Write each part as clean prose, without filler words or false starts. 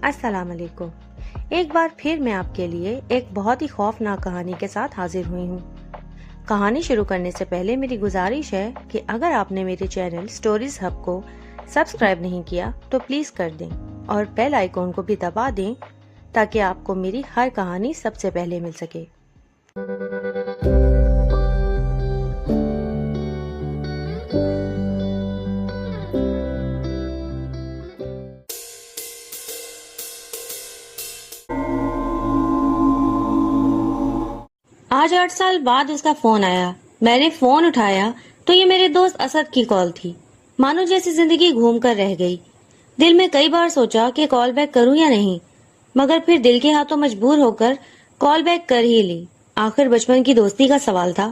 السلام علیکم۔ ایک بار پھر میں آپ کے لیے ایک بہت ہی خوفناک کہانی کے ساتھ حاضر ہوئی ہوں۔ کہانی شروع کرنے سے پہلے میری گزارش ہے کہ اگر آپ نے میرے چینل سٹوریز ہب کو سبسکرائب نہیں کیا تو پلیز کر دیں اور بیل آئیکن کو بھی دبا دیں تاکہ آپ کو میری ہر کہانی سب سے پہلے مل سکے۔ آج 8 سال بعد اس کا فون آیا۔ میں نے فون اٹھایا تو یہ میرے دوست اسد کی کال تھی۔ مانو جیسی زندگی گھوم کر رہ گئی۔ دل میں کئی بار سوچا کہ کال بیک کروں یا نہیں، مگر پھر دل کے ہاتھوں مجبور ہو کر کال بیک کر ہی لی۔ آخر بچپن کی دوستی کا سوال تھا۔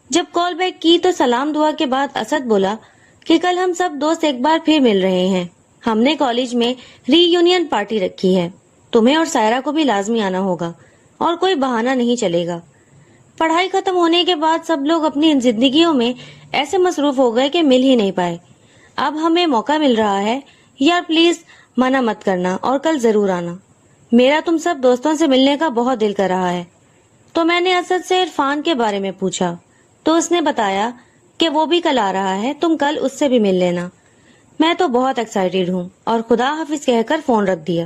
جب کال بیک کی تو سلام دعا کے بعد اسد بولا کہ کل ہم سب دوست ایک بار پھر مل رہے ہیں۔ ہم نے کالج میں ری یونین پارٹی رکھی ہے۔ تمہیں اور سائرہ کو بھی لازمی آنا ہوگا اور کوئی بہانہ نہیں چلے گا۔ پڑھائی ختم ہونے کے بعد سب لوگ اپنی زندگیوں میں ایسے مصروف ہو گئے کہ مل ہی نہیں پائے۔ اب ہمیں موقع مل رہا ہے، یار پلیز منع مت کرنا اور کل ضرور آنا۔ میرا تم سب دوستوں سے ملنے کا بہت دل کر رہا ہے۔ تو میں نے اسد سے عرفان کے بارے میں پوچھا تو اس نے بتایا کہ وہ بھی کل آ رہا ہے، تم کل اس سے بھی مل لینا۔ میں تو بہت ایکسائٹیڈ ہوں اور خدا حافظ کہہ کر فون رکھ دیا۔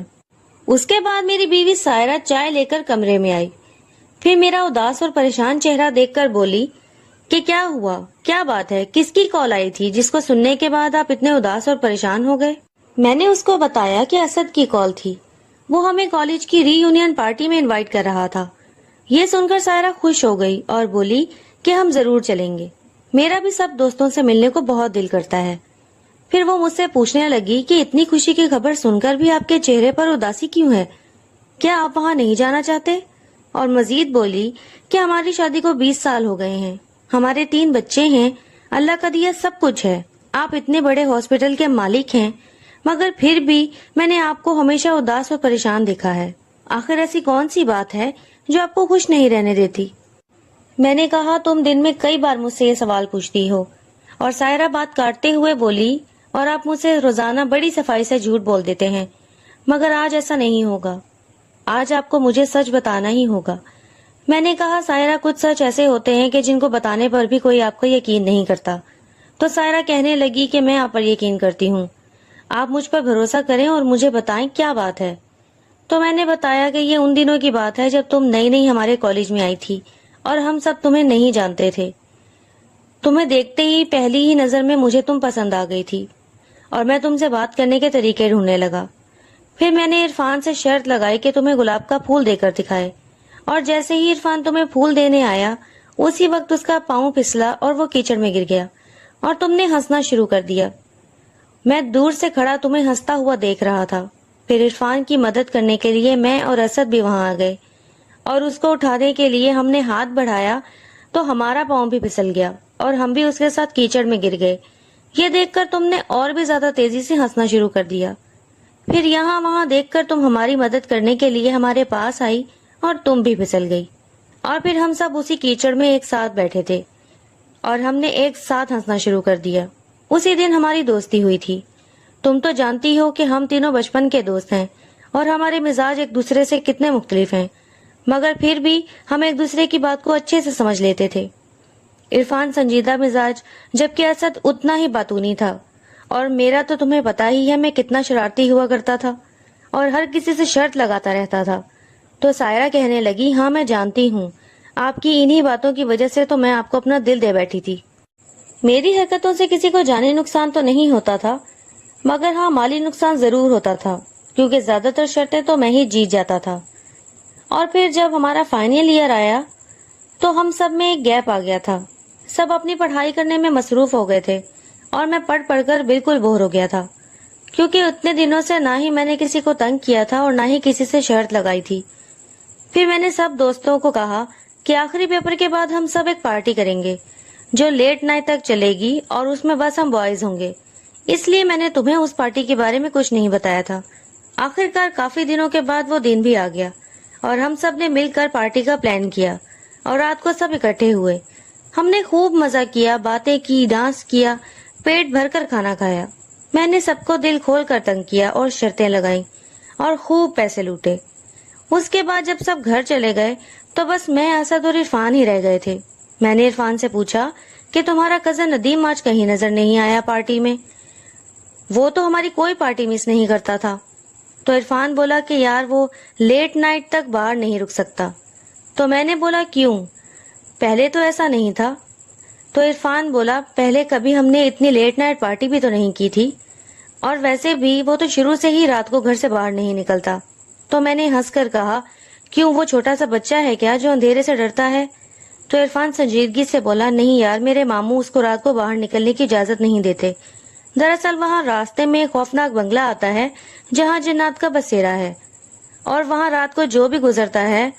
اس کے بعد میری بیوی سائرہ چائے لے کر کمرے میں آئی، پھر میرا اداس اور پریشان چہرہ دیکھ کر بولی کہ کیا ہوا، کیا بات ہے، کس کی کال آئی تھی جس کو سننے کے بعد آپ اتنے اداس اور پریشان ہو گئے؟ میں نے اس کو بتایا کہ اسد کی کال تھی، وہ ہمیں کالج کی ری یونین پارٹی میں انوائٹ کر رہا تھا۔ یہ سن کر سائرہ خوش ہو گئی اور بولی کہ ہم ضرور چلیں گے، میرا بھی سب دوستوں سے ملنے کو بہت دل کرتا ہے۔ پھر وہ مجھ سے پوچھنے لگی کہ اتنی خوشی کی خبر سن کر بھی آپ کے چہرے پر اداسی کیوں ہے؟ کیا آپ وہاں نہیں جانا چاہتے؟ اور مزید بولی کہ ہماری شادی کو 20 سال ہو گئے ہیں، ہمارے 3 بچے ہیں، اللہ کا دیا سب کچھ ہے، آپ اتنے بڑے ہاسپٹل کے مالک ہیں، مگر پھر بھی میں نے آپ کو ہمیشہ اداس اور پریشان دیکھا ہے۔ آخر ایسی کون سی بات ہے جو آپ کو خوش نہیں رہنے دیتی؟ میں نے کہا تم دن میں کئی بار مجھ سے یہ سوال پوچھتی ہو، اور سائرہ بات کاٹتے ہوئے بولی اور آپ مجھ سے روزانہ بڑی صفائی سے جھوٹ بول دیتے ہیں، مگر آج ایسا نہیں ہوگا، آج آپ کو مجھے سچ بتانا ہی ہوگا۔ میں نے کہا سائرہ کچھ سچ ایسے ہوتے ہیں کہ جن کو بتانے پر بھی کوئی آپ کو یقین نہیں کرتا۔ تو سائرہ کہنے لگی کہ میں آپ پر یقین کرتی ہوں، آپ مجھ پر بھروسہ کریں اور مجھے بتائیں کیا بات ہے۔ تو میں نے بتایا کہ یہ ان دنوں کی بات ہے جب تم نئی نئی ہمارے کالج میں آئی تھی اور ہم سب تمہیں نہیں جانتے تھے۔ تمہیں دیکھتے ہی پہلی ہی نظر میں مجھے تم پسند آ گئی تھی اور میں تم سے بات کرنے کے طریقے ڈھونڈنے لگا۔ پھر میں نے عرفان سے شرط لگائی کہ تمہیں گلاب کا پھول دے کر دکھائے، اور جیسے ہی عرفان تمہیں پھول دینے آیا اسی وقت اس کا پاؤں پھسلا اور وہ کیچڑ میں گر گیا اور تم نے ہنسنا شروع کر دیا۔ میں دور سے کھڑا تمہیں ہنستا ہوا دیکھ رہا تھا۔ پھر عرفان کی مدد کرنے کے لیے میں اور اسد بھی وہاں آ گئے اور اس کو اٹھانے کے لیے ہم نے ہاتھ بڑھایا تو ہمارا پاؤں بھی پھسل گیا اور ہم بھی اس کے ساتھ کیچڑ میں گر گئے۔ یہ دیکھ کر تم نے اور بھی زیادہ تیزی سے ہنسنا شروع کر دیا۔ پھر یہاں وہاں دیکھ کر تم ہماری مدد کرنے کے لیے ہمارے پاس آئی اور تم بھی پھسل گئی، اور پھر ہم سب اسی کیچڑ میں ایک ساتھ بیٹھے تھے اور ہم نے ایک ساتھ ہنسنا شروع کر دیا۔ اسی دن ہماری دوستی ہوئی تھی۔ تم تو جانتی ہو کہ ہم تینوں بچپن کے دوست ہیں اور ہمارے مزاج ایک دوسرے سے کتنے مختلف ہیں، مگر پھر بھی ہم ایک دوسرے کی بات کو اچھے سے سمجھ لیتے تھے۔ عرفان سنجیدہ مزاج جبکہ اسد اتنا ہی باتونی تھا، اور میرا تو تمہیں پتا ہی ہے میں کتنا شرارتی ہوا کرتا تھا اور ہر کسی سے شرط لگاتا رہتا تھا۔ تو سائرہ کہنے لگی ہاں میں جانتی ہوں، آپ کی انہی باتوں کی وجہ سے تو میں آپ کو اپنا دل دے بیٹھی تھی۔ میری حرکتوں سے کسی کو جانی نقصان تو نہیں ہوتا تھا، مگر ہاں مالی نقصان ضرور ہوتا تھا، کیونکہ زیادہ تر شرطیں تو میں ہی جیت جاتا تھا۔ اور پھر جب ہمارا فائنل ایئر آیا تو ہم سب میں ایک گیپ آ گیا تھا، سب اپنی پڑھائی کرنے میں مصروف ہو گئے تھے اور میں پڑھ کر بالکل بور ہو گیا تھا، کیونکہ اتنے دنوں سے نہ ہی میں نے کسی کو تنگ کیا تھا اور نہ ہی کسی سے شرط لگائی تھی۔ پھر میں نے سب دوستوں کو کہا کہ آخری پیپر کے بعد ہم سب ایک پارٹی کریں گے جو لیٹ نائٹ تک چلے گی اور اس میں بس ہم بوائز ہوں گے، اس لیے میں نے تمہیں اس پارٹی کے بارے میں کچھ نہیں بتایا تھا۔ آخرکار کافی دنوں کے بعد وہ دن بھی آ گیا اور ہم سب نے مل کر پارٹی کا پلان کیا اور رات کو سب اکٹھے ہوئے۔ ہم نے خوب مزہ کیا، باتیں کی، ڈانس کیا، پیٹ بھر کر کھانا کھایا۔ میں نے سب کو دل کھول کر تنگ کیا اور شرطیں لگائیں، اور خوب پیسے لوٹے۔ اس کے بعد جب سب گھر چلے گئے تو بس میں، اسد اور عرفان ہی رہ گئے تھے۔ میں نے عرفان سے پوچھا کہ تمہارا کزن ندیم آج کہیں نظر نہیں آیا پارٹی میں؟ وہ تو ہماری کوئی پارٹی مس نہیں کرتا تھا۔ تو عرفان بولا کہ یار وہ لیٹ نائٹ تک باہر نہیں رک سکتا۔ تو میں نے بولا کیوں؟ پہلے تو ایسا نہیں تھا۔ تو عرفان بولا پہلے کبھی ہم نے اتنی لیٹ نائٹ پارٹی بھی تو نہیں کی تھی، اور ویسے بھی وہ تو شروع سے ہی رات کو گھر سے باہر نہیں نکلتا۔ تو میں نے ہنس کر کہا کیوں، وہ چھوٹا سا بچہ ہے کیا جو اندھیرے سے ڈرتا ہے؟ تو عرفان سنجیدگی سے بولا نہیں یار، میرے ماموں اس کو رات کو باہر نکلنے کی اجازت نہیں دیتے۔ دراصل وہاں راستے میں ایک خوفناک بنگلہ آتا ہے جہاں جنات کا بسیرا ہے، اور وہاں رات کو جو بھی گزرتا ہے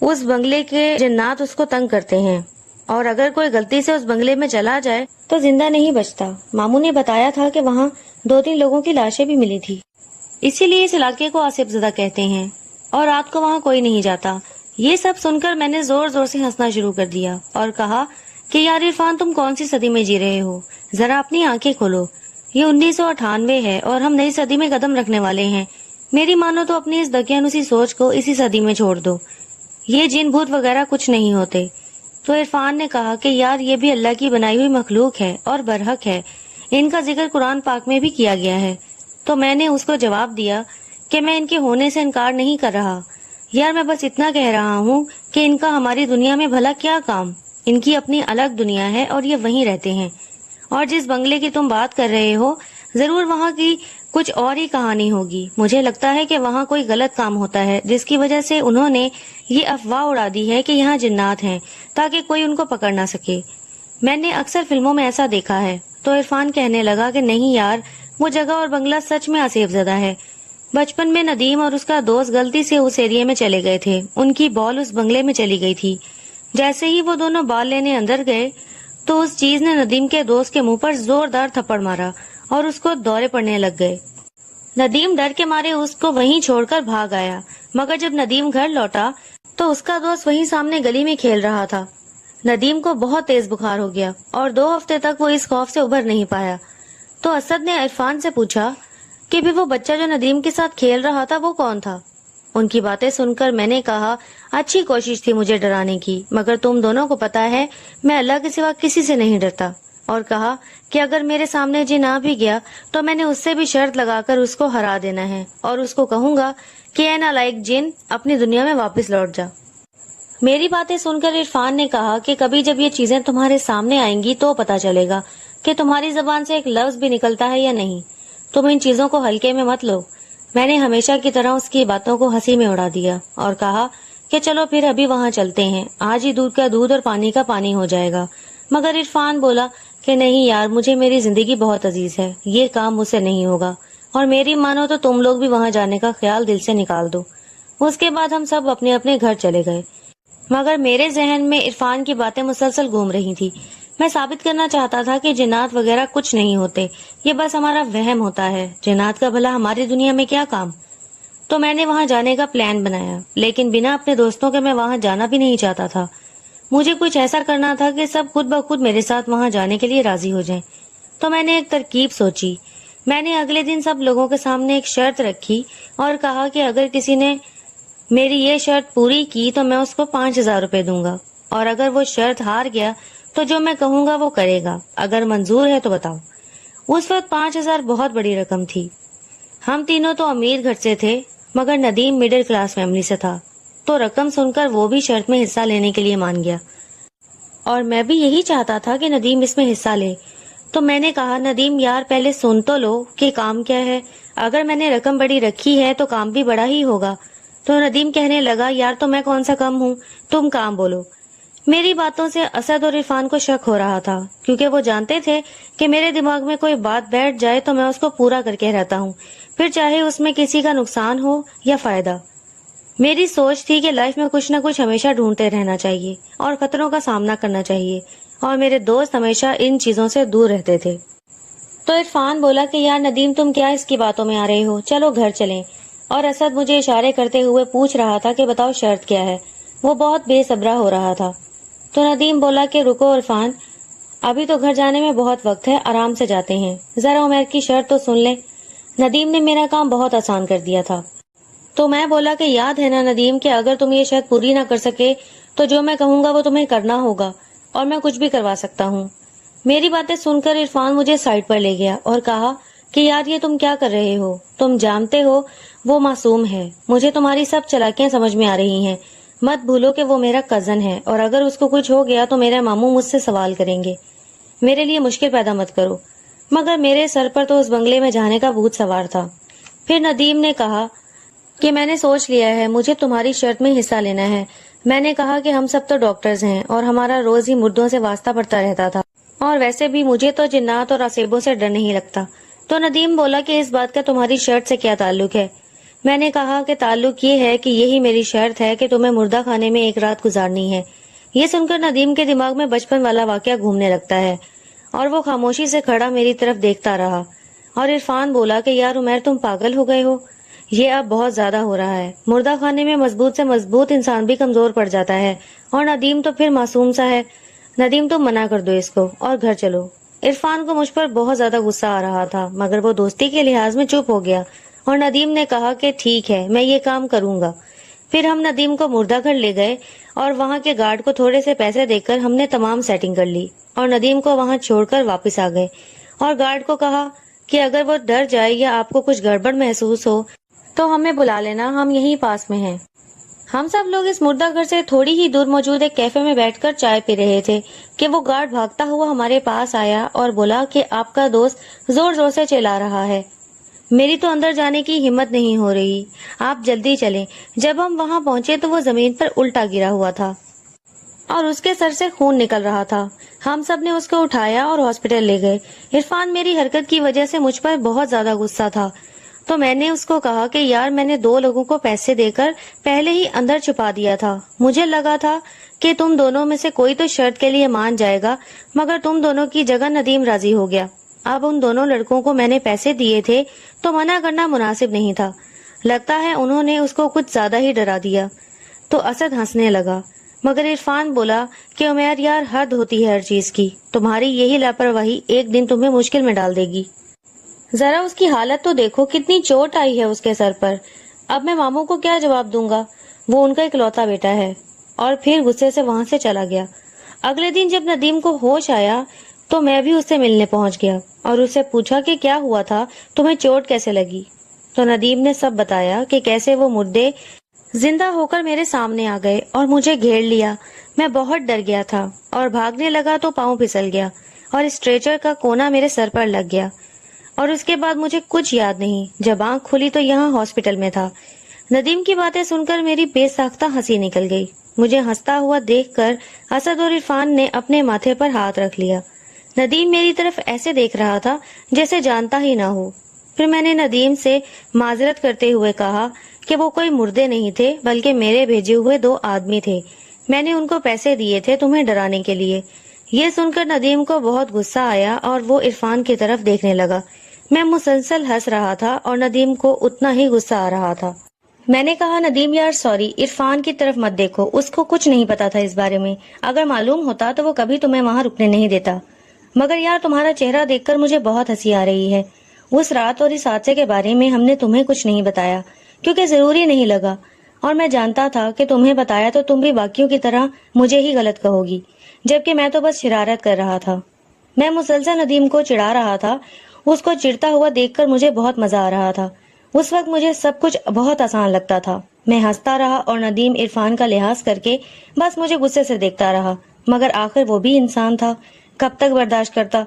اس بنگلے کے جنات اس کو تنگ کرتے ہیں، اور اگر کوئی غلطی سے اس بنگلے میں چلا جائے تو زندہ نہیں بچتا۔ ماموں نے بتایا تھا کہ وہاں 2-3 لوگوں کی لاشیں بھی ملی تھی، اسی لیے اس علاقے کو آصف زدہ کہتے ہیں، اور رات کو وہاں کوئی نہیں جاتا۔ یہ سب سن کر میں نے زور زور سے ہنسنا شروع کر دیا اور کہا کہ یار عرفان، تم کون سی صدی میں جی رہے ہو؟ ذرا اپنی آنکھیں کھولو، یہ 1998 ہے اور ہم نئی صدی میں قدم رکھنے والے ہیں۔ میری مانو تو اپنی اس دقیانوسی سوچ کو اسی صدی میں چھوڑ دو، یہ جن بھوت وغیرہ کچھ نہیں ہوتے۔ تو عرفان نے کہا کہ یار یہ بھی اللہ کی بنائی ہوئی مخلوق ہے اور برحق ہے، ان کا ذکر قرآن پاک میں بھی کیا گیا ہے۔ تو میں نے اس کو جواب دیا کہ میں ان کے ہونے سے انکار نہیں کر رہا یار، میں بس اتنا کہہ رہا ہوں کہ ان کا ہماری دنیا میں بھلا کیا کام، ان کی اپنی الگ دنیا ہے اور یہ وہیں رہتے ہیں، اور جس بنگلے کی تم بات کر رہے ہو ضرور وہاں کی کچھ اور ہی کہانی ہوگی۔ مجھے لگتا ہے کہ وہاں کوئی غلط کام ہوتا ہے جس کی وجہ سے انہوں نے یہ افواہ اڑا دی ہے کہ یہاں جنات ہیں تاکہ کوئی ان کو پکڑ نہ سکے۔ میں نے اکثر فلموں میں ایسا دیکھا ہے۔ تو عرفان کہنے لگا کہ نہیں یار، وہ جگہ اور بنگلہ سچ میں آصف زدہ ہے۔ بچپن میں ندیم اور اس کا دوست غلطی سے اس ایریے میں چلے گئے تھے، ان کی بال اس بنگلے میں چلی گئی تھی۔ جیسے ہی وہ دونوں بال لینے اندر گئے تو اس چیز نے ندیم کے دوست کے منہ پر زوردار تھپڑ مارا اور اس کو دورے پڑنے لگ گئے۔ ندیم ڈر کے مارے اس کو وہیں چھوڑ کر بھاگ آیا، مگر جب ندیم گھر لوٹا تو اس کا دوست وہیں سامنے گلی میں کھیل رہا تھا۔ ندیم کو بہت تیز بخار ہو گیا اور 2 ہفتے تک وہ اس خوف سے ابھر نہیں پایا۔ تو اسد نے عرفان سے پوچھا کہ بھی وہ بچہ جو ندیم کے ساتھ کھیل رہا تھا وہ کون تھا؟ ان کی باتیں سن کر میں نے کہا اچھی کوشش تھی مجھے ڈرانے کی، مگر تم دونوں کو پتا ہے میں اللہ کے سوا کسی سے نہیں ڈرتا، اور کہا کہ اگر میرے سامنے جن آ بھی گیا تو میں نے اس سے بھی شرط لگا کر اس کو ہرا دینا ہے، اور اس کو کہوں گا کہ اے نالائق جن، اپنی دنیا میں واپس لوٹ جا۔ میری باتیں سن کر عرفان نے کہا کہ کبھی جب یہ چیزیں تمہارے سامنے آئیں گی تو پتا چلے گا کہ تمہاری زبان سے ایک لفظ بھی نکلتا ہے یا نہیں۔ تم ان چیزوں کو ہلکے میں مت لو۔ میں نے ہمیشہ کی طرح اس کی باتوں کو ہنسی میں اڑا دیا اور کہا کہ چلو پھر ابھی وہاں چلتے ہیں، آج ہی دودھ کا دودھ اور پانی کا پانی ہو جائے گا۔ مگر عرفان بولا کہ نہیں یار، مجھے میری زندگی بہت عزیز ہے، یہ کام مجھ سے نہیں ہوگا، اور میری مانو تو تم لوگ بھی وہاں جانے کا خیال دل سے نکال دو۔ اس کے بعد ہم سب اپنے اپنے گھر چلے گئے، مگر میرے ذہن میں عرفان کی باتیں مسلسل گھوم رہی تھی۔ میں ثابت کرنا چاہتا تھا کہ جنات وغیرہ کچھ نہیں ہوتے، یہ بس ہمارا وہم ہوتا ہے، جنات کا بھلا ہماری دنیا میں کیا کام۔ تو میں نے وہاں جانے کا پلان بنایا، لیکن بنا اپنے دوستوں کے میں وہاں جانا بھی نہیں چاہتا تھا۔ مجھے کچھ ایسا کرنا تھا کہ سب خود بخود میرے ساتھ وہاں جانے کے لیے راضی ہو جائیں۔ تو میں نے ایک ترکیب سوچی۔ میں نے اگلے دن سب لوگوں کے سامنے ایک شرط رکھی اور کہا کہ اگر کسی نے میری یہ شرط پوری کی تو میں اس کو 5000 روپے دوں گا، اور اگر وہ شرط ہار گیا تو جو میں کہوں گا وہ کرے گا، اگر منظور ہے تو بتاؤ۔ اس وقت 5000 بہت بڑی رقم تھی۔ ہم تینوں تو امیر گھر سے تھے، مگر ندیم مڈل کلاس فیملی سے تھا، تو رقم سن کر وہ بھی شرط میں حصہ لینے کے لیے مان گیا، اور میں بھی یہی چاہتا تھا کہ ندیم اس میں حصہ لے۔ تو میں نے کہا ندیم یار پہلے سن تو لو کہ کام کیا ہے، اگر میں نے رقم بڑی رکھی ہے تو کام بھی بڑا ہی ہوگا۔ تو ندیم کہنے لگا یار تو میں کون سا کم ہوں، تم کام بولو۔ میری باتوں سے اسد اور عرفان کو شک ہو رہا تھا، کیونکہ وہ جانتے تھے کہ میرے دماغ میں کوئی بات بیٹھ جائے تو میں اس کو پورا کر کے رہتا ہوں، پھر چاہے اس میں کسی کا نقصان ہو یا فائدہ۔ میری سوچ تھی کہ لائف میں کچھ نہ کچھ ہمیشہ ڈھونڈتے رہنا چاہیے اور خطروں کا سامنا کرنا چاہیے، اور میرے دوست ہمیشہ ان چیزوں سے دور رہتے تھے۔ تو عرفان بولا کہ یار ندیم تم کیا اس کی باتوں میں آ رہے ہو، چلو گھر چلیں، اور اسد مجھے اشارے کرتے ہوئے پوچھ رہا تھا کہ بتاؤ شرط کیا ہے، وہ بہت بے صبرا ہو رہا تھا۔ تو ندیم بولا کہ رکو عرفان، ابھی تو گھر جانے میں بہت وقت ہے، آرام سے جاتے ہیں، ذرا عمیر کی شرط تو سن لیں۔ ندیم نے میرا کام بہت آسان کر دیا تھا۔ تو میں بولا کہ یاد ہے نا ندیم کہ اگر تم یہ شرط پوری نہ کر سکے تو جو میں کہوں گا وہ تمہیں کرنا ہوگا اور میں کچھ بھی کروا سکتا ہوں۔ میری باتیں سن کر عرفان مجھے سائڈ پر لے گیا اور کہا کہ یار یہ تم کیا کر رہے ہو؟ تم جانتے ہو وہ معصوم ہے، مجھے تمہاری سب چالاکیاں سمجھ میں آ رہی ہیں، مت بھولو کہ وہ میرا کزن ہے اور اگر اس کو کچھ ہو گیا تو میرے ماموں مجھ سے سوال کریں گے، میرے لیے مشکل پیدا مت کرو۔ مگر میرے سر پر تو اس بنگلے میں جانے کا بھوت سوار تھا۔ پھر ندیم نے کہا کہ میں نے سوچ لیا ہے، مجھے تمہاری شرط میں حصہ لینا ہے۔ میں نے کہا کہ ہم سب تو ڈاکٹرز ہیں اور ہمارا روز ہی مردوں سے واسطہ پڑتا رہتا تھا، اور ویسے بھی مجھے تو جنات اور عصیبوں سے ڈر نہیں لگتا۔ تو ندیم بولا کہ اس بات کا تمہاری شرط سے کیا تعلق ہے؟ میں نے کہا کہ تعلق یہ ہے کہ یہی میری شرط ہے کہ تمہیں مردہ خانے میں ایک رات گزارنی ہے۔ یہ سن کر ندیم کے دماغ میں بچپن والا واقعہ گھومنے لگتا ہے اور وہ خاموشی سے کھڑا میری طرف دیکھتا رہا۔ اور عرفان بولا کہ یار عمیر تم پاگل ہو گئے ہو، یہ اب بہت زیادہ ہو رہا ہے، مردہ خانے میں مضبوط سے مضبوط انسان بھی کمزور پڑ جاتا ہے، اور ندیم تو پھر معصوم سا ہے۔ ندیم تم منع کر دو اس کو اور گھر چلو۔ عرفان کو مجھ پر بہت زیادہ غصہ آ رہا تھا مگر وہ دوستی کے لحاظ میں چپ ہو گیا اور ندیم نے کہا کہ ٹھیک ہے میں یہ کام کروں گا۔ پھر ہم ندیم کو مردہ گھر لے گئے اور وہاں کے گارڈ کو تھوڑے سے پیسے دے کر ہم نے تمام سیٹنگ کر لی اور ندیم کو وہاں چھوڑ کر واپس آ گئے اور گارڈ کو کہا کہ اگر وہ ڈر جائے یا آپ کو کچھ گڑبڑ محسوس ہو تو ہمیں بلا لینا، ہم یہیں پاس میں ہیں۔ ہم سب لوگ اس مردہ گھر سے تھوڑی ہی دور موجود ایک کیفے میں بیٹھ کر چائے پی رہے تھے کہ وہ گارڈ بھاگتا ہوا ہمارے پاس آیا اور بولا کہ آپ کا دوست زور زور سے چلا رہا ہے۔ میری تو اندر جانے کی ہمت نہیں ہو رہی، آپ جلدی چلیں۔ جب ہم وہاں پہنچے تو وہ زمین پر الٹا گرا ہوا تھا اور اس کے سر سے خون نکل رہا تھا۔ ہم سب نے اس کو اٹھایا اور ہاسپٹل لے گئے۔ عرفان میری حرکت کی وجہ سے مجھ پر بہت زیادہ غصہ تھا تو میں نے اس کو کہا کہ یار میں نے 2 لوگوں کو پیسے دے کر پہلے ہی اندر چھپا دیا تھا، مجھے لگا تھا کہ تم دونوں میں سے کوئی تو شرط کے لیے مان جائے گا، مگر تم دونوں کی جگہ ندیم راضی ہو گیا۔ اب ان دونوں لڑکوں کو میں نے پیسے دیے تھے تو منع کرنا مناسب نہیں تھا، لگتا ہے انہوں نے اس کو کچھ زیادہ ہی ڈرا دیا۔ تو اسد ہنسنے لگا مگر عرفان بولا کہ عمیر یار حد ہوتی ہے ہر چیز کی، تمہاری یہی لاپرواہی ایک دن تمہیں مشکل میں ڈال دے گی۔ ذرا اس کی حالت تو دیکھو، کتنی چوٹ آئی ہے اس کے سر پر، اب میں ماموں کو کیا جواب دوں گا، وہ ان کا اکلوتا بیٹا ہے۔ اور پھر غصے سے وہاں سے چلا گیا۔ اگلے دن جب ندیم کو ہوش آیا تو میں بھی اس سے ملنے پہنچ گیا اور اس سے پوچھا کہ کیا ہوا تھا، تمہیں چوٹ کیسے لگی؟ تو ندیم نے سب بتایا کہ کیسے وہ مردے زندہ ہو کر میرے سامنے آ گئے اور مجھے گھیر لیا۔ میں بہت ڈر گیا تھا اور بھاگنے لگا تو پاؤں پھسل گیا اور اسٹریچر کا کونا میرے سر پر لگ گیا، اور اس کے بعد مجھے کچھ یاد نہیں۔ جب آنکھ کھلی تو یہاں ہاسپٹل میں تھا۔ ندیم کی باتیں سن کر میری بے ساختہ ہنسی نکل گئی۔ مجھے ہنستا ہوا دیکھ کر اسد اور عرفان نے اپنے ماتھے پر ہاتھ رکھ لیا۔ ندیم میری طرف ایسے دیکھ رہا تھا جیسے جانتا ہی نہ ہو۔ پھر میں نے ندیم سے معذرت کرتے ہوئے کہا کہ وہ کوئی مردے نہیں تھے بلکہ میرے بھیجے ہوئے 2 آدمی تھے، میں نے ان کو پیسے دیے تھے تمہیں ڈرانے کے لیے۔ یہ سن کر ندیم کو بہت غصہ آیا اور وہ عرفان کی طرف دیکھنے لگا۔ میں مسلسل ہنس رہا تھا اور ندیم کو اتنا ہی غصہ آ رہا تھا۔ میں نے کہا ندیم یار سوری، عرفان کی طرف مت دیکھو، اس کو کچھ نہیں پتا تھا اس بارے میں، اگر معلوم ہوتا تو وہ کبھی تمہیں وہاں رکنے نہیں دیتا۔ مگر یار تمہارا چہرہ دیکھ کر مجھے بہت ہنسی آ رہی ہے۔ اس رات اور اس حادثے کے بارے میں ہم نے تمہیں کچھ نہیں بتایا کیونکہ ضروری نہیں لگا، اور میں جانتا تھا کہ تمہیں بتایا تو تم بھی باقیوں کی طرح مجھے ہی غلط کہو گی، جبکہ میں تو بس شرارت کر رہا تھا۔ میں مسلسل ندیم کو چڑھا رہا تھا، اس کو چڑھتا ہوا دیکھ کر مجھے بہت مزہ آ رہا تھا۔ اس وقت مجھے سب کچھ بہت آسان لگتا تھا۔ میں ہنستا رہا اور ندیم عرفان کا لحاظ کر کے بس مجھے غصے سے دیکھتا رہا، مگر آخر وہ بھی انسان تھا، کب تک برداشت کرتا۔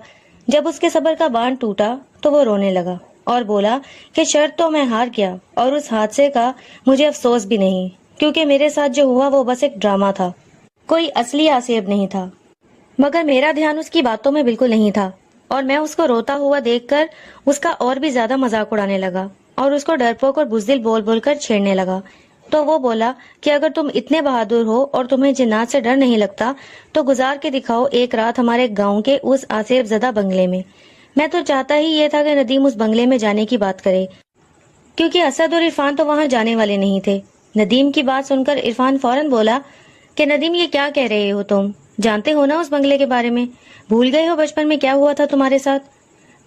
جب اس کے صبر کا باندھ ٹوٹا تو وہ رونے لگا اور بولا کہ شرط تو میں ہار گیا اور اس حادثے کا مجھے افسوس بھی نہیں، کیونکہ میرے ساتھ جو ہوا وہ بس ایک ڈرامہ تھا، کوئی اصلی آصیب نہیں تھا۔ مگر میرا دھیان اس کی باتوں میں بالکل نہیں تھا اور میں اس کو روتا ہوا دیکھ کر اس کا اور بھی زیادہ مذاق اڑانے لگا اور اس کو ڈرپوک اور بزدل بول بول کر چھیڑنے لگا۔ تو وہ بولا کہ اگر تم اتنے بہادر ہو اور تمہیں جنات سے ڈر نہیں لگتا تو گزار کے دکھاؤ ایک رات ہمارے گاؤں کے اس آصیب زدہ بنگلے میں۔ میں تو چاہتا ہی یہ تھا کہ ندیم اس بنگلے میں جانے کی بات کرے، کیونکہ اسد اور عرفان تو وہاں جانے والے نہیں تھے۔ ندیم کی بات سن کر عرفان فوراً بولا کہ ندیم یہ کیا کہہ رہے ہو، تم جانتے ہو نا اس بنگلے کے بارے میں، بھول گئے ہو بچپن میں کیا ہوا تھا تمہارے ساتھ؟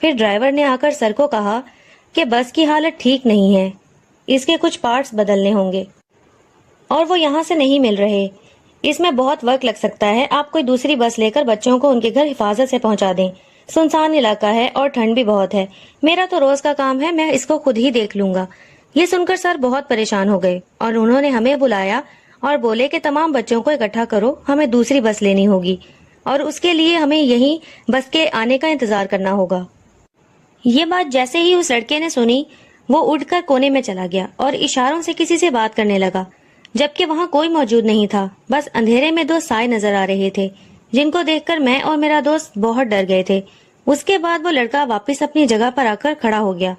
پھر ڈرائیور نے آ کر سر کو کہا کہ بس کی حالت ٹھیک نہیں ہے، اس کے کچھ پارٹس بدلنے ہوں گے اور وہ یہاں سے نہیں مل رہے، اس میں بہت وقت لگ سکتا ہے، آپ کوئی دوسری بس لے کر بچوں کو ان کے گھر حفاظت سے پہنچا دیں، سنسان علاقہ ہے اور ٹھنڈ بھی بہت ہے، میرا تو روز کا کام ہے، میں اس کو خود ہی دیکھ لوں گا۔ یہ سن کر سر بہت پریشان ہو گئے اور انہوں نے ہمیں بلایا اور بولے کہ تمام بچوں کو اکٹھا کرو، ہمیں دوسری بس لینی ہوگی اور اس کے لیے ہمیں یہیں بس کے آنے کا انتظار کرنا ہوگا۔ یہ بات جیسے ہی اس لڑکے نے سنی، وہ اٹھ کر کونے میں چلا گیا اور اشاروں سے کسی سے بات کرنے لگا، جبکہ وہاں کوئی موجود نہیں تھا، بس اندھیرے میں دو سائے نظر آ رہے تھے جن کو دیکھ کر میں اور میرا دوست بہت ڈر گئے تھے۔ اس کے بعد وہ لڑکا واپس اپنی جگہ پر آ کر کھڑا ہو گیا،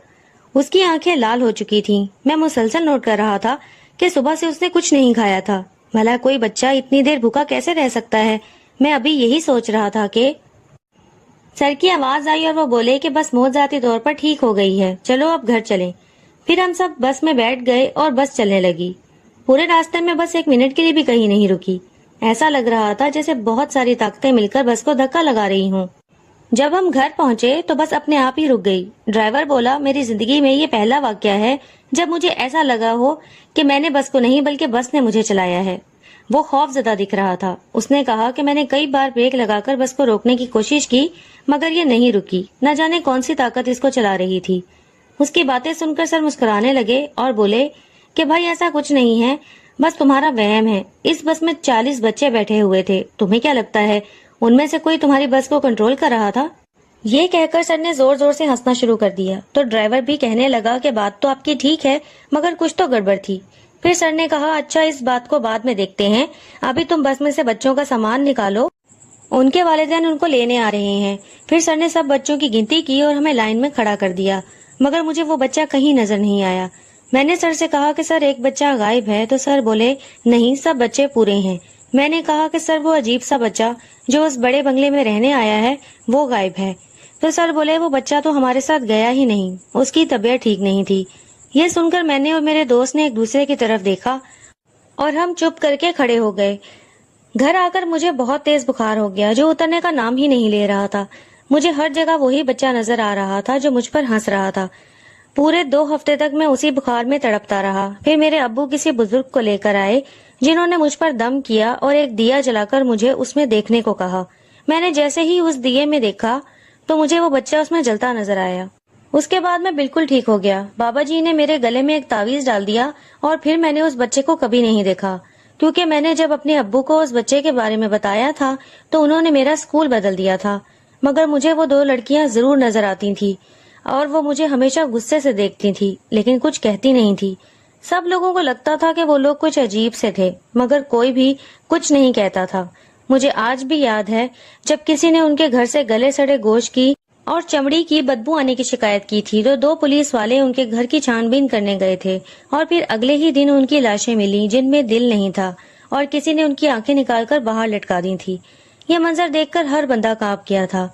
اس کی آنکھیں لال ہو چکی تھیں۔ میں مسلسل نوٹ کر رہا تھا کہ صبح سے اس نے کچھ نہیں کھایا تھا، بھلا کوئی بچہ اتنی دیر بھوکا کیسے رہ سکتا ہے؟ میں ابھی یہی سوچ رہا تھا کہ سر کی آواز آئی اور وہ بولے کہ بس موت ذاتی طور پر ٹھیک ہو گئی ہے، چلو اب گھر چلیں۔ پھر ہم سب بس میں بیٹھ گئے اور بس چلنے لگی۔ پورے راستے میں بس ایک منٹ کے لیے بھی کہیں نہیں رکی، ایسا لگ رہا تھا جیسے بہت ساری طاقتیں مل کر بس کو دھکا لگا رہی ہوں۔ جب ہم گھر پہنچے تو بس اپنے آپ ہی رک گئی۔ ڈرائیور بولا میری زندگی میں یہ پہلا واقعہ ہے جب مجھے ایسا لگا ہو کہ میں نے بس کو نہیں بلکہ بس نے مجھے چلایا ہے۔ وہ خوف زدہ دکھ رہا تھا۔ اس نے کہا کہ میں نے کئی بار بریک لگا کر بس کو روکنے کی کوشش کی مگر یہ نہیں رکی، نہ جانے کون سی طاقت اس کو چلا رہی تھی۔ اس کی باتیں سن کر سر مسکرانے لگے اور بولے کہ بھائی ایسا کچھ نہیں ہے، بس تمہارا وہم ہے۔ اس بس میں 40 بچے بیٹھے ہوئے تھے، تمہیں کیا لگتا ہے ان میں سے کوئی تمہاری بس کو کنٹرول کر رہا تھا؟ یہ کہہ کر سر نے زور زور سے ہنسنا شروع کر دیا تو ڈرائیور بھی کہنے لگا کہ بات تو آپ کی ٹھیک ہے مگر کچھ تو گڑبڑ تھی۔ پھر سر نے کہا اچھا اس بات کو بعد میں دیکھتے ہیں، ابھی تم بس میں سے بچوں کا سامان نکالو، ان کے والدین ان کو لینے آ رہے ہیں۔ پھر سر نے سب بچوں کی گنتی کی اور ہمیں لائن میں کھڑا کر دیا مگر مجھے وہ بچہ کہیں نظر نہیں آیا۔ میں نے سر سے کہا کہ سر ایک بچہ غائب ہے تو سر بولے نہیں سب بچے پورے ہیں۔ میں نے کہا کہ سر وہ عجیب سا بچہ جو اس بڑے بنگلے میں رہنے آیا ہے وہ غائب ہے تو سر بولے وہ بچہ تو ہمارے ساتھ گیا ہی نہیں، اس کی طبیعت ٹھیک نہیں تھی۔ یہ سن کر میں نے اور میرے دوست نے ایک دوسرے کی طرف دیکھا اور ہم چپ کر کے کھڑے ہو گئے۔ گھر آ کر مجھے بہت تیز بخار ہو گیا جو اترنے کا نام ہی نہیں لے رہا تھا۔ مجھے ہر جگہ وہی بچہ نظر آ رہا تھا جو مجھ پر ہنس رہا تھا۔ پورے 2 ہفتے تک میں اسی بخار میں تڑپتا رہا۔ پھر میرے ابو کسی بزرگ کو لے کر آئے جنہوں نے مجھ پر دم کیا اور ایک دیا جلا کر مجھے اس میں دیکھنے کو کہا۔ میں نے جیسے ہی اس دیے میں دیکھا تو مجھے وہ بچہ اس میں جلتا نظر آیا۔ اس کے بعد میں بالکل ٹھیک ہو گیا۔ بابا جی نے میرے گلے میں ایک تعویذ ڈال دیا اور پھر میں نے اس بچے کو کبھی نہیں دیکھا، کیونکہ میں نے جب اپنے ابو کو اس بچے کے بارے میں بتایا تھا تو انہوں نے میرا اسکول بدل دیا تھا، مگر مجھے وہ 2 لڑکیاں ضرور نظر آتی تھی اور وہ مجھے ہمیشہ غصے سے دیکھتی تھی لیکن کچھ کہتی نہیں تھی۔ سب لوگوں کو لگتا تھا کہ وہ لوگ کچھ عجیب سے تھے مگر کوئی بھی کچھ نہیں کہتا تھا۔ مجھے آج بھی یاد ہے جب کسی نے ان کے گھر سے گلے سڑے گوشت کی اور چمڑی کی بدبو آنے کی شکایت کی تھی تو 2 پولیس والے ان کے گھر کی چھان بین کرنے گئے تھے اور پھر اگلے ہی دن ان کی لاشیں ملی جن میں دل نہیں تھا اور کسی نے ان کی آنکھیں نکال کر باہر لٹکا دی تھی۔ یہ منظر دیکھ کر ہر بندہ کانپ گیا تھا،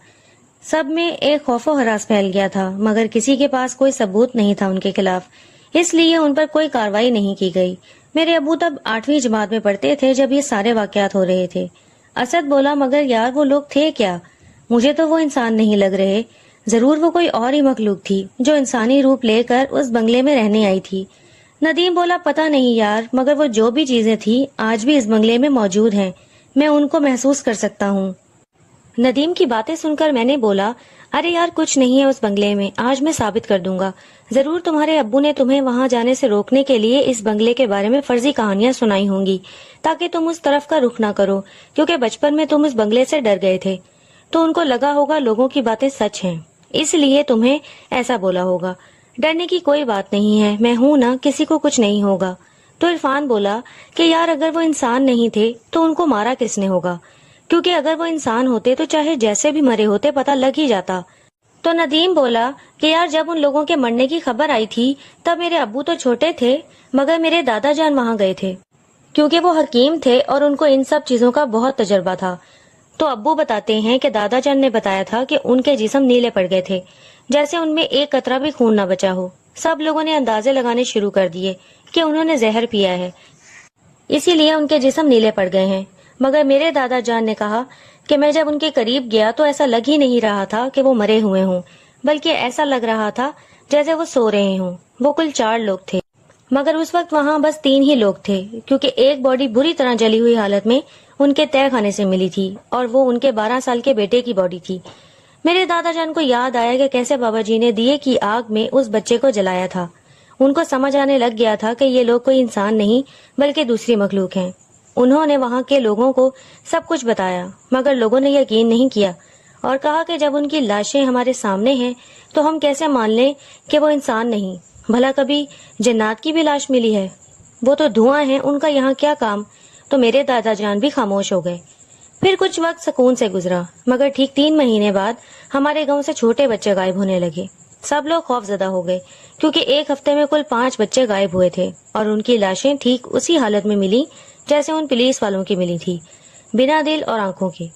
سب میں ایک خوف و ہراس پھیل گیا تھا مگر کسی کے پاس کوئی ثبوت نہیں تھا ان کے خلاف، اس لیے ان پر کوئی کارروائی نہیں کی گئی۔ میرے ابو تب 8ویں جماعت میں پڑھتے تھے جب یہ سارے واقعات ہو رہے تھے۔ اسد بولا مگر یار وہ لوگ تھے کیا؟ مجھے تو وہ انسان نہیں لگ رہے، ضرور وہ کوئی اور ہی مخلوق تھی جو انسانی روپ لے کر اس بنگلے میں رہنے آئی تھی۔ ندیم بولا پتہ نہیں یار مگر وہ جو بھی چیزیں تھی آج بھی اس بنگلے میں موجود ہیں، میں ان کو محسوس کر سکتا ہوں۔ ندیم کی باتیں سن کر میں نے بولا ارے یار کچھ نہیں ہے اس بنگلے میں، آج میں ثابت کر دوں گا۔ ضرور تمہارے ابو نے تمہیں وہاں جانے سے روکنے کے لیے اس بنگلے کے بارے میں فرضی کہانیاں سنائی ہوں گی تاکہ تم اس طرف کا رخ نہ کرو، کیونکہ بچپن میں تم اس بنگلے سے ڈر گئے تھے تو ان کو لگا ہوگا لوگوں کی باتیں سچ ہیں، اس لیے تمہیں ایسا بولا ہوگا۔ ڈرنے کی کوئی بات نہیں ہے، میں ہوں نا، کسی کو کچھ نہیں ہوگا۔ تو عرفان بولا کہ یار اگر وہ انسان نہیں تھے تو ان کو مارا کس نے ہوگا، کیونکہ اگر وہ انسان ہوتے تو چاہے جیسے بھی مرے ہوتے پتہ لگ ہی جاتا۔ تو ندیم بولا کہ یار جب ان لوگوں کے مرنے کی خبر آئی تھی تب میرے ابو تو چھوٹے تھے مگر میرے دادا جان وہاں گئے تھے کیونکہ وہ حکیم تھے اور ان کو ان سب چیزوں کا بہت تجربہ تھا۔ تو ابو بتاتے ہیں کہ دادا جان نے بتایا تھا کہ ان کے جسم نیلے پڑ گئے تھے، جیسے ان میں ایک قطرہ بھی خون نہ بچا ہو۔ سب لوگوں نے اندازے لگانے شروع کر دیے کہ انہوں نے زہر پیا ہے، اسی لیے ان کے جسم نیلے پڑ گئے ہیں۔ مگر میرے دادا جان نے کہا کہ میں جب ان کے قریب گیا تو ایسا لگ ہی نہیں رہا تھا کہ وہ مرے ہوئے ہوں، بلکہ ایسا لگ رہا تھا جیسے وہ سو رہے ہوں۔ وہ کل 4 لوگ تھے، مگر اس وقت وہاں بس 3 ہی لوگ تھے، کیونکہ ایک باڈی بری طرح جلی ہوئی حالت میں ان کے تہہ خانے سے ملی تھی، اور وہ ان کے 12 سال کے بیٹے کی باڈی تھی۔ میرے دادا جان کو یاد آیا کہ کیسے بابا جی نے دیے کی آگ میں اس بچے کو جلایا تھا۔ ان کو سمجھ آنے لگ گیا تھا کہ یہ لوگ کوئی انسان نہیں بلکہ دوسری مخلوق ہیں۔ انہوں نے وہاں کے لوگوں کو سب کچھ بتایا، مگر لوگوں نے یقین نہیں کیا اور کہا کہ جب ان کی لاشیں ہمارے سامنے ہیں تو ہم کیسے مان لیں کہ وہ انسان نہیں؟ بھلا کبھی جنات کی بھی لاش ملی ہے؟ وہ تو دھواں ہیں، ان کا یہاں کیا کام؟ تو میرے دادا جان بھی خاموش ہو گئے۔ پھر کچھ وقت سکون سے گزرا، مگر ٹھیک 3 مہینے بعد ہمارے گاؤں سے چھوٹے بچے غائب ہونے لگے۔ سب لوگ خوف زدہ ہو گئے، کیونکہ ایک ہفتے میں کل 5 بچے غائب ہوئے تھے، اور ان کی لاشیں ٹھیک اسی حالت میں ملی جیسے ان پولیس والوں کی ملی تھی، بنا دل اور آنکھوں کے۔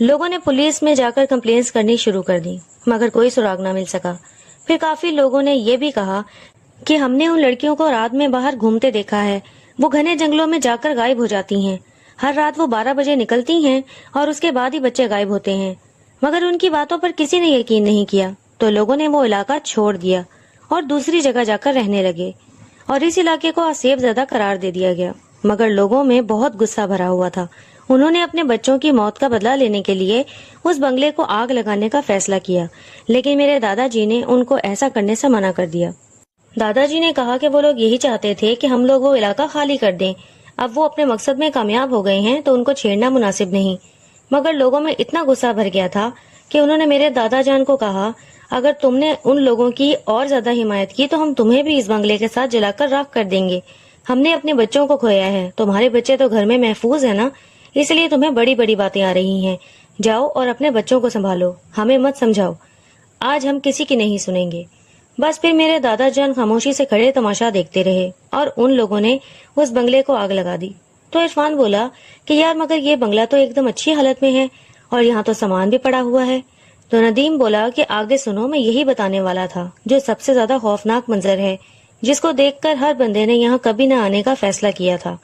لوگوں نے پولیس میں جا کر کمپلینس کرنی شروع کر دی، مگر کوئی سراغ نہ مل سکا۔ پھر کافی لوگوں نے یہ بھی کہا کہ ہم نے ان لڑکیوں کو رات میں باہر گھومتے دیکھا ہے، وہ گھنے جنگلوں میں جا کر غائب ہو جاتی ہیں، ہر رات وہ 12 بجے نکلتی ہیں اور اس کے بعد ہی بچے غائب ہوتے ہیں۔ مگر ان کی باتوں پر کسی نے یقین نہیں کیا، تو لوگوں نے وہ علاقہ چھوڑ دیا اور دوسری جگہ جا کر رہنے لگے، اور اس علاقے کو آسیب زدہ قرار دے دیا گیا۔ مگر لوگوں میں بہت غصہ بھرا ہوا تھا۔ انہوں نے اپنے بچوں کی موت کا بدلہ لینے کے لیے اس بنگلے کو آگ لگانے کا فیصلہ کیا، لیکن میرے دادا جی نے ان کو ایسا کرنے سے منع کر دیا۔ دادا جی نے کہا کہ وہ لوگ یہی چاہتے تھے کہ ہم لوگ وہ علاقہ خالی کر دیں، اب وہ اپنے مقصد میں کامیاب ہو گئے ہیں تو ان کو چھیڑنا مناسب نہیں۔ مگر لوگوں میں اتنا غصہ بھر گیا تھا کہ انہوں نے میرے دادا جان کو کہا، اگر تم نے ان لوگوں کی اور زیادہ حمایت کی تو ہم تمہیں بھی اس بنگلے کے ساتھ جلا کر راکھ کر دیں گے۔ ہم نے اپنے بچوں کو کھویا ہے، تمہارے بچے تو گھر میں محفوظ ہیں نا، اس لیے تمہیں بڑی بڑی باتیں آ رہی ہیں۔ جاؤ اور اپنے بچوں کو سنبھالو، ہمیں مت سمجھاؤ، آج ہم کسی کی نہیں سنیں گے۔ بس پھر میرے دادا جان خاموشی سے کھڑے تماشا دیکھتے رہے، اور ان لوگوں نے اس بنگلے کو آگ لگا دی۔ تو عرفان بولا کہ یار مگر یہ بنگلہ تو ایک دم اچھی حالت میں ہے، اور یہاں تو سامان بھی پڑا ہوا ہے۔ تو ندیم بولا کہ آگے سنو، میں یہی بتانے والا تھا جو سب سے زیادہ خوفناک منظر ہے، جس کو دیکھ کر ہر بندے نے یہاں کبھی نہ آنے کا فیصلہ کیا تھا۔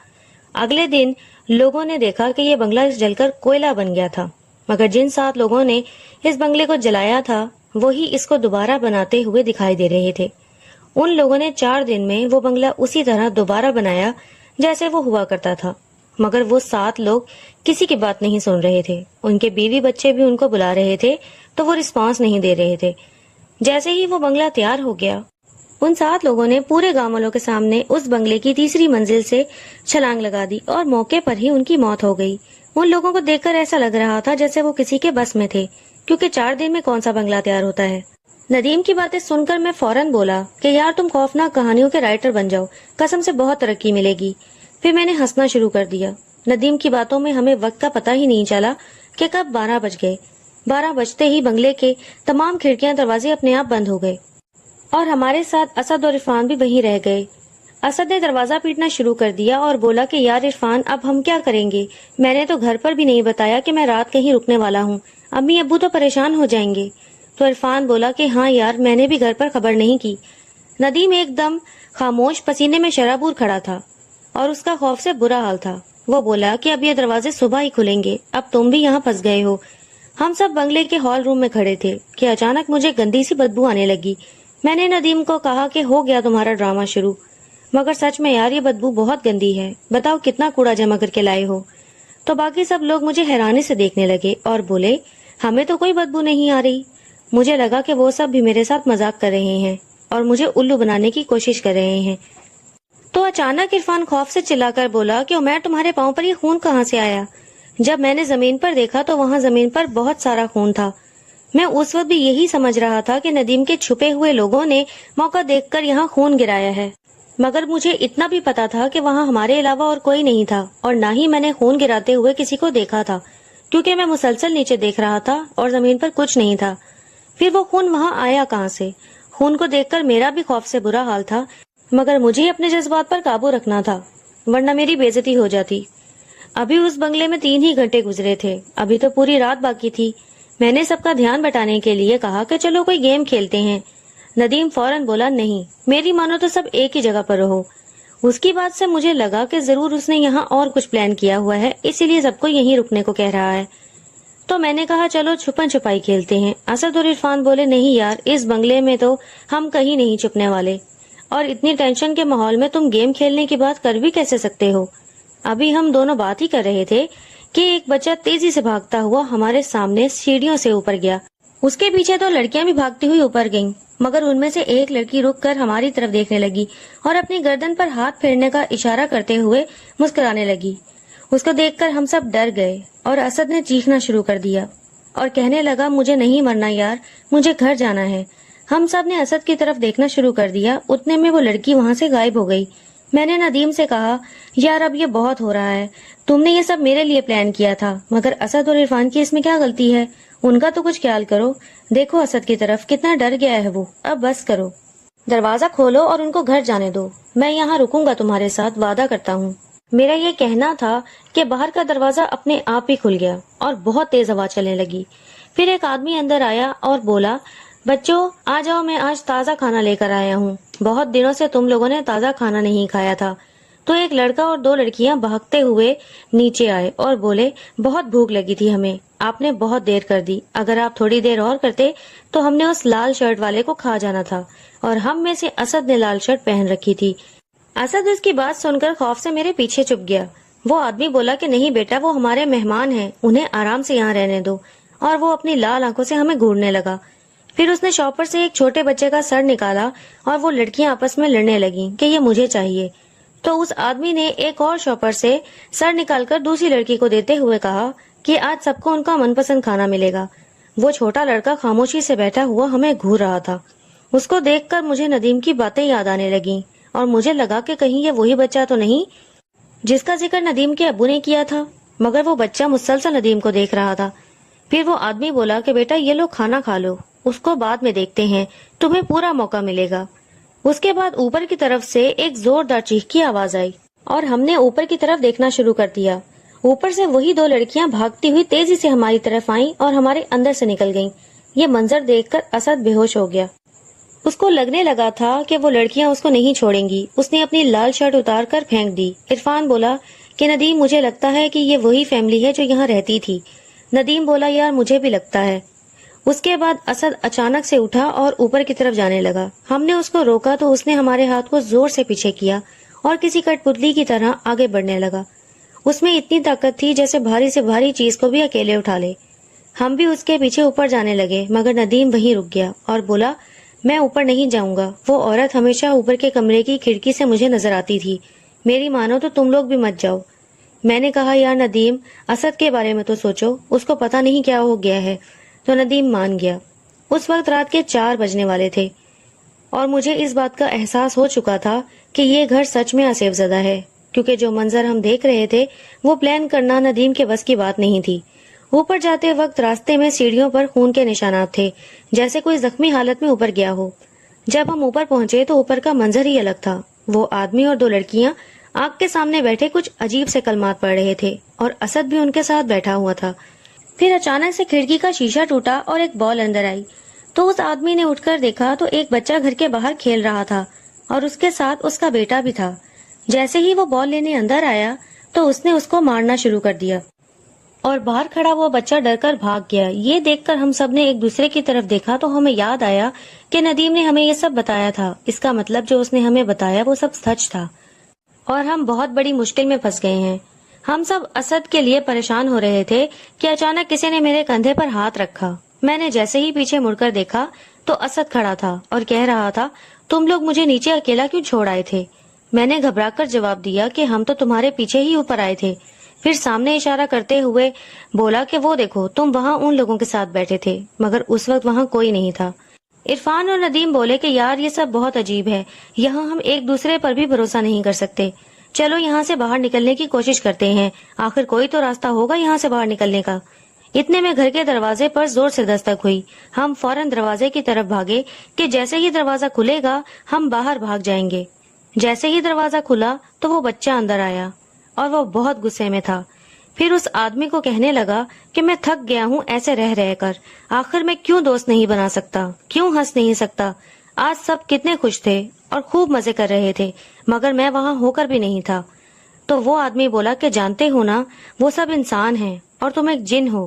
اگلے دن لوگوں نے دیکھا کہ یہ بنگلہ جل کر کوئلہ بن گیا تھا، مگر جن 7 لوگوں نے اس بنگلے کو جلایا تھا وہی اس کو دوبارہ بناتے ہوئے دکھائی دے رہے تھے۔ ان لوگوں نے 4 دن میں وہ بنگلہ اسی طرح دوبارہ بنایا جیسے وہ ہوا کرتا تھا، مگر وہ 7 لوگ کسی کی بات نہیں سن رہے تھے۔ ان کے بیوی بچے بھی ان کو بلا رہے تھے تو وہ رسپانس نہیں دے رہے تھے۔ جیسے ہی وہ بنگلہ تیار ہو گیا، ان 7 لوگوں نے پورے گاؤں والوں کے سامنے اس بنگلے کی تیسری منزل سے چھلانگ لگا دی، اور موقع پر ہی ان کی موت ہو گئی۔ ان لوگوں کو دیکھ کر ایسا لگ رہا تھا جیسے وہ کسی کے بس میں تھے، کیونکہ 4 دن میں کون سا بنگلہ تیار ہوتا ہے۔ ندیم کی باتیں سن کر میں فوراً بولا کہ یار تم خوفناک کہانیوں کے رائٹر بن جاؤ، قسم سے بہت ترقی ملے گی۔ پھر میں نے ہنسنا شروع کر دیا۔ ندیم کی باتوں میں ہمیں وقت کا پتہ ہی نہیں چلا کہ کب 12 بج گئے۔ 12 بجتے ہی بنگلے کے تمام کھڑکیاں دروازے اپنے آپ بند ہو گئے، اور ہمارے ساتھ اسد اور عرفان بھی وہیں رہ گئے۔ اسد نے دروازہ پیٹنا شروع کر دیا اور بولا کہ یار عرفان اب ہم کیا کریں گے؟ میں نے تو گھر پر بھی نہیں بتایا کہ میں رات کہیں رکنے والا ہوں، امی ابو تو پریشان ہو جائیں گے۔ تو عرفان بولا کہ ہاں یار میں نے بھی گھر پر خبر نہیں کی۔ ندیم ایک دم خاموش پسینے میں شرابور کھڑا تھا، اور اس کا خوف سے برا حال تھا۔ وہ بولا کہ اب یہ دروازے صبح ہی کھلیں گے، اب تم بھی یہاں پھنس گئے ہو۔ ہم سب بنگلے کے ہال روم میں کھڑے تھے کہ اچانک مجھے گندی سی بدبو آنے لگی۔ میں نے ندیم کو کہا کہ ہو گیا تمہارا ڈرامہ شروع، مگر سچ میں یار یہ بدبو بہت گندی ہے، بتاؤ کتنا کوڑا جمع کر کے لائے ہو؟ تو باقی سب لوگ مجھے حیرانی سے دیکھنے لگے اور بولے ہمیں تو کوئی بدبو نہیں آ رہی۔ مجھے لگا کہ وہ سب بھی میرے ساتھ مذاق کر رہے ہیں اور مجھے الو بنانے کی کوشش کر رہے ہیں۔ تو اچانک عرفان خوف سے چلا کر بولا کہ عمیر تمہارے پاؤں پر یہ خون کہاں سے آیا؟ جب میں نے زمین پر دیکھا تو وہاں زمین پر بہت سارا خون تھا۔ میں اس وقت بھی یہی سمجھ رہا تھا کہ ندیم کے چھپے ہوئے لوگوں نے موقع دیکھ کر یہاں خون گرایا ہے، مگر مجھے اتنا بھی پتا تھا کہ وہاں ہمارے علاوہ اور کوئی نہیں تھا، اور نہ ہی میں نے خون گراتے ہوئے کسی کو دیکھا تھا، کیونکہ میں مسلسل نیچے دیکھ رہا تھا اور زمین پر کچھ نہیں تھا۔ پھر وہ خون وہاں آیا کہاں سے؟ خون کو دیکھ کر میرا بھی خوف سے برا حال تھا، مگر مجھے اپنے جذبات پر قابو رکھنا تھا، ورنہ میری بے عزتی ہو جاتی۔ ابھی اس بنگلے میں 3 ہی گھنٹے گزرے تھے، ابھی تو پوری رات باقی تھی۔ میں نے سب کا دھیان بٹانے کے لیے کہا کہ چلو کوئی گیم کھیلتے ہیں۔ ندیم فوراً بولا نہیں، میری مانو تو سب ایک ہی جگہ پر رہو۔ اس کی بات سے مجھے لگا کہ ضرور اس نے یہاں اور کچھ پلان کیا ہوا ہے، اسی لیے سب کو یہیں رکنے کو کہہ رہا ہے۔ تو میں نے کہا چلو چھپن چھپائی کھیلتے ہیں. اسد اور عرفان بولے نہیں یار, اس بنگلے میں تو ہم کہیں نہیں چھپنے والے, اور اتنی ٹینشن کے ماحول میں تم گیم کھیلنے کی بات کر بھی کیسے سکتے ہو. ابھی ہم دونوں بات ہی کر رہے تھے کہ ایک بچہ تیزی سے بھاگتا ہوا ہمارے سامنے سیڑھیوں سے اوپر گیا. اس کے پیچھے تو لڑکیاں بھی بھاگتی ہوئی اوپر گئیں, مگر ان میں سے ایک لڑکی رک کر ہماری طرف دیکھنے لگی اور اپنی گردن پر ہاتھ پھیرنے کا اشارہ کرتے ہوئے مسکرانے لگی. اس کو دیکھ کر ہم سب ڈر گئے اور اسد نے چیخنا شروع کر دیا اور کہنے لگا مجھے نہیں مرنا یار, مجھے گھر جانا ہے. ہم سب نے اسد کی طرف دیکھنا شروع کر دیا. اتنے میں وہ لڑکی وہاں سے غائب ہو گئی. میں نے ندیم سے کہا یار اب یہ بہت ہو رہا ہے, تم نے یہ سب میرے لیے پلان کیا تھا, مگر اسد اور عرفان کی اس میں کیا غلطی ہے, ان کا تو کچھ خیال کرو. دیکھو اسد کی طرف کتنا ڈر گیا ہے وہ, اب بس کرو, دروازہ کھولو اور ان کو گھر جانے دو. میں یہاں رکوں گا تمہارے ساتھ, وعدہ کرتا ہوں. میرا یہ کہنا تھا کہ باہر کا دروازہ اپنے آپ ہی کھل گیا اور بہت تیز ہوا چلنے لگی. پھر ایک آدمی اندر آیا اور بولا بچوں آ جاؤ, میں آج تازہ کھانا لے کر آیا ہوں, بہت دنوں سے تم لوگوں نے تازہ کھانا نہیں کھایا تھا. تو ایک لڑکا اور دو لڑکیاں بھاگتے ہوئے نیچے آئے اور بولے بہت بھوک لگی تھی ہمیں, آپ نے بہت دیر کر دی, اگر آپ تھوڑی دیر اور کرتے تو ہم نے اس لال شرٹ والے کو کھا جانا تھا. اور ہم میں سے اسد نے لال شرٹ پہن رکھی تھی. اسد اس کی بات سن کر خوف سے میرے پیچھے چھپ گیا. وہ آدمی بولا کہ نہیں بیٹا, وہ ہمارے مہمان ہیں, انہیں آرام سے یہاں رہنے دو, اور وہ اپنی لال آنکھوں سے ہمیں گھورنے لگا. پھر اس نے شاپر سے ایک چھوٹے بچے کا سر نکالا اور وہ لڑکیاں آپس میں لڑنے لگیں کہ یہ مجھے چاہیے. تو اس آدمی نے ایک اور شاپر سے سر نکال کر دوسری لڑکی کو دیتے ہوئے کہا کہ آج سب کو ان کا من پسند کھانا ملے گا. وہ چھوٹا لڑکا خاموشی سے بیٹھا ہوا ہمیں گھور رہا تھا. اس کو دیکھ کر مجھے ندیم کی باتیں یاد آنے لگیں اور مجھے لگا کہ کہیں یہ وہی بچہ تو نہیں جس کا ذکر ندیم کے ابو نے کیا تھا. مگر وہ بچہ مسلسل ندیم کو دیکھ رہا تھا. پھر وہ آدمی بولا کہ بیٹا یہ لو کھانا کھا لو, اس کو بعد میں دیکھتے ہیں, تمہیں پورا موقع ملے گا. اس کے بعد اوپر کی طرف سے ایک زوردار چیخ کی آواز آئی اور ہم نے اوپر کی طرف دیکھنا شروع کر دیا. اوپر سے وہی دو لڑکیاں بھاگتی ہوئی تیزی سے ہماری طرف آئیں اور ہمارے اندر سے نکل گئیں. یہ منظر دیکھ کر اسد بے ہوش ہو گیا. اس کو لگنے لگا تھا کہ وہ لڑکیاں اس کو نہیں چھوڑیں گی. اس نے اپنی لال شرٹ اتار کر پھینک دی. عرفان بولا کہ ندیم مجھے لگتا ہے کہ یہ وہی فیملی ہے جو یہاں رہتی تھی. ندیم بولا یار مجھے بھی لگتا ہے. اس کے بعد اسد اچانک سے اٹھا اور اوپر کی طرف جانے لگا. ہم نے اس کو روکا تو اس نے ہمارے ہاتھ کو زور سے پیچھے کیا اور کسی کٹ پتلی کی طرح آگے بڑھنے لگا. اس میں اتنی طاقت تھی جیسے بھاری سے بھاری چیز کو بھی اکیلے اٹھا لے. ہم بھی اس کے پیچھے اوپر جانے لگے, مگر ندیم وہیں رک گیا اور بولا میں اوپر نہیں جاؤں گا. وہ عورت ہمیشہ اوپر کے کمرے کی کھڑکی سے مجھے نظر آتی تھی, میری مانو تو تم لوگ بھی مت جاؤ. میں نے کہا یار ندیم اسد کے بارے میں تو سوچو, اس کو پتہ نہیں کیا ہو گیا ہے. تو ندیم مان گیا. اس وقت رات کے 4 بجنے والے تھے اور مجھے اس بات کا احساس ہو چکا تھا کہ یہ گھر سچ میں آصف زدہ ہے, کیونکہ جو منظر ہم دیکھ رہے تھے وہ پلان کرنا ندیم کے بس کی بات نہیں تھی. اوپر جاتے وقت راستے میں سیڑھیوں پر خون کے نشانات تھے, جیسے کوئی زخمی حالت میں اوپر گیا ہو. جب ہم اوپر پہنچے تو اوپر کا منظر ہی الگ تھا. وہ آدمی اور دو لڑکیاں آگ کے سامنے بیٹھے کچھ عجیب سے کلمات پڑھ رہے تھے اور اسد بھی ان کے ساتھ بیٹھا ہوا تھا. پھر اچانک سے کھڑکی کا شیشہ ٹوٹا اور ایک بال اندر آئی. تو اس آدمی نے اٹھ کر دیکھا تو ایک بچہ گھر کے باہر کھیل رہا تھا اور اس کے ساتھ اس کا بیٹا بھی تھا. جیسے ہی وہ بال لینے اندر آیا تو اس نے اس کو مارنا شروع کر دیا اور باہر کھڑا وہ بچہ ڈر کر بھاگ گیا. یہ دیکھ کر ہم سب نے ایک دوسرے کی طرف دیکھا تو ہمیں یاد آیا کہ ندیم نے ہمیں یہ سب بتایا تھا. اس کا مطلب جو اس نے ہمیں بتایا وہ سب سچ تھا اور ہم بہت بڑی مشکل میں پھنس گئے ہیں. ہم سب اسد کے لیے پریشان ہو رہے تھے کہ اچانک کسی نے میرے کندھے پر ہاتھ رکھا. میں نے جیسے ہی پیچھے مڑ کر دیکھا تو اسد کھڑا تھا اور کہہ رہا تھا تم لوگ مجھے نیچے اکیلا کیوں چھوڑ آئے تھے. میں نے گھبرا کر جواب دیا کہ ہم تو تمہارے پیچھے ہی اوپر آئے تھے. پھر سامنے اشارہ کرتے ہوئے بولا کہ وہ دیکھو تم وہاں ان لوگوں کے ساتھ بیٹھے تھے, مگر اس وقت وہاں کوئی نہیں تھا. عرفان اور ندیم بولے کہ یار یہ سب بہت عجیب ہے, یہاں ہم ایک دوسرے پر بھی بھروسہ نہیں کر سکتے. چلو یہاں سے باہر نکلنے کی کوشش کرتے ہیں, آخر کوئی تو راستہ ہوگا یہاں سے باہر نکلنے کا. اتنے میں گھر کے دروازے پر زور سے دستک ہوئی. ہم فوراً دروازے کی طرف بھاگے کہ جیسے ہی دروازہ کھلے گا ہم باہر بھاگ جائیں گے. جیسے ہی دروازہ کھلا تو وہ بچہ اندر آیا اور وہ بہت غصے میں تھا. پھر اس آدمی کو کہنے لگا کہ میں تھک گیا ہوں ایسے رہ کر, آخر میں کیوں دوست نہیں بنا سکتا, کیوں ہنس نہیں سکتا. آج سب کتنے خوش تھے اور خوب مزے کر رہے تھے, مگر میں وہاں ہو کر بھی نہیں تھا. تو وہ آدمی بولا کہ جانتے ہو نا وہ سب انسان ہیں اور تم ایک جن ہو,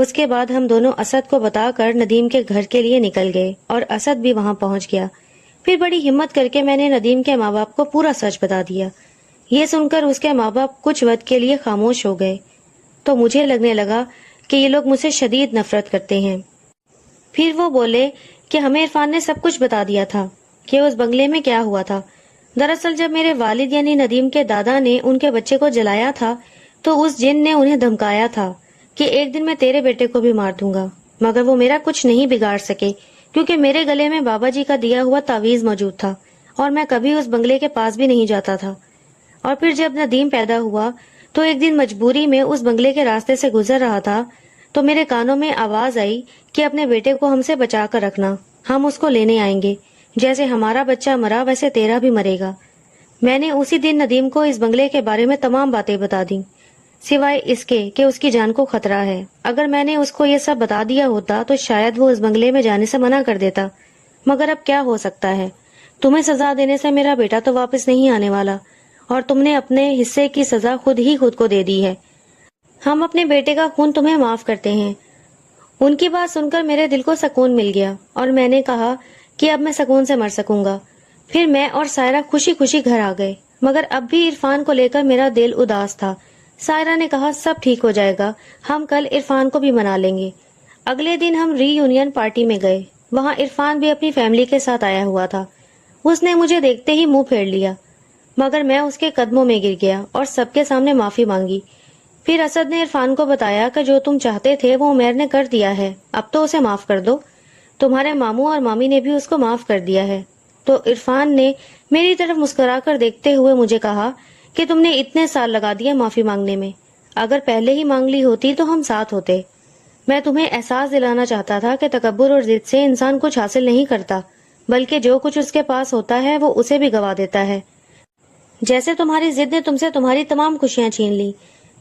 اس کے بعد ہم دونوں اسد کو بتا کر ندیم کے گھر کے لیے نکل گئے اور اسد بھی وہاں پہنچ گیا۔ پھر بڑی ہمت کر کے میں نے ندیم کے ماں باپ کو پورا سچ بتا دیا۔ یہ سن کر اس کے ماں باپ کچھ وقت کے لیے خاموش ہو گئے تو مجھے لگنے لگا کہ یہ لوگ مجھ سے شدید نفرت کرتے ہیں۔ پھر وہ بولے کہ ہمیں عرفان نے سب کچھ بتا دیا تھا کہ اس بنگلے میں کیا ہوا تھا۔ دراصل جب میرے والد یعنی ندیم کے دادا نے ان کے بچے کو جلایا تھا تو اس جن نے انہیں دھمکایا تھا کہ ایک دن میں تیرے بیٹے کو بھی مار دوں گا، مگر وہ میرا کچھ نہیں بگاڑ سکے کیونکہ میرے گلے میں بابا جی کا دیا ہوا تعویذ موجود تھا اور میں کبھی اس بنگلے کے پاس بھی نہیں جاتا تھا۔ اور پھر جب ندیم پیدا ہوا تو ایک دن مجبوری میں اس بنگلے کے راستے سے گزر رہا تھا تو میرے کانوں میں آواز آئی کہ اپنے بیٹے کو ہم سے بچا کر رکھنا، ہم اس کو لینے آئیں گے، جیسے ہمارا بچہ مرا ویسے تیرا بھی مرے گا۔ میں نے اسی دن ندیم کو اس بنگلے کے بارے میں تمام باتیں بتا دیں، سوائے اس کے کہ اس کی جان کو خطرہ ہے۔ اگر میں نے اس کو یہ سب بتا دیا ہوتا تو شاید وہ اس بنگلے میں جانے سے منع کر دیتا، مگر اب کیا ہو سکتا ہے؟ تمہیں سزا دینے سے میرا بیٹا تو واپس نہیں آنے والا اور تم نے اپنے حصے کی سزا خود کو دے دی ہے۔ ہم اپنے بیٹے کا خون تمہیں معاف کرتے ہیں۔ ان کی بات سن کر میرے دل کو سکون مل گیا اور میں نے کہا کہ اب میں سکون سے مر سکوں گا۔ پھر میں اور سائرہ خوشی خوشی گھر آ گئے، مگر اب بھی عرفان کو لے کر میرا دل اداس تھا۔ سائرہ نے کہا سب ٹھیک ہو جائے گا، ہم کل عرفان کو بھی منا لیں گے۔ اگلے دن ہم ری یونین پارٹی میں گئے، وہاں عرفان بھی اپنی فیملی کے ساتھ آیا ہوا تھا۔ اس نے مجھے دیکھتے ہی منہ پھیر لیا، مگر میں اس کے قدموں میں گر گیا اور سب کے سامنے معافی مانگی۔ پھر اسد نے عرفان کو بتایا کہ جو تم چاہتے تھے وہ عمیر نے کر دیا ہے، اب تو اسے معاف کر دو۔ تمہارے ماموں اور مامی نے بھی اس کو معاف کر دیا ہے۔ تو عرفان نے میری طرف مسکرا کر دیکھتے ہوئے مجھے کہا کہ تم نے اتنے سال لگا دیا معافی مانگنے میں، اگر پہلے ہی مانگ لی ہوتی تو ہم ساتھ ہوتے۔ میں تمہیں احساس دلانا چاہتا تھا کہ تکبر اور ضد سے انسان کچھ حاصل نہیں کرتا، بلکہ جو کچھ اس کے پاس ہوتا ہے وہ اسے بھی گوا دیتا ہے۔ جیسے تمہاری ضد نے تم سے تمہاری تمام خوشیاں چھین لی،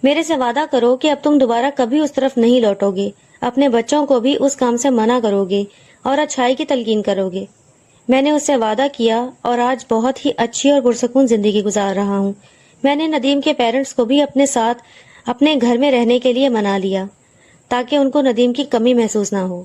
میرے سے وعدہ کرو کہ اب تم دوبارہ کبھی اس طرف نہیں لوٹو گے، اپنے بچوں کو بھی اس کام سے منع کرو گے اور اچھائی کی تلقین کرو گے۔ میں نے اس سے وعدہ کیا اور آج بہت ہی اچھی اور پرسکون زندگی گزار رہا ہوں۔ میں نے ندیم کے پیرنٹس کو بھی اپنے ساتھ اپنے گھر میں رہنے کے لیے منا لیا تاکہ ان کو ندیم کی کمی محسوس نہ ہو۔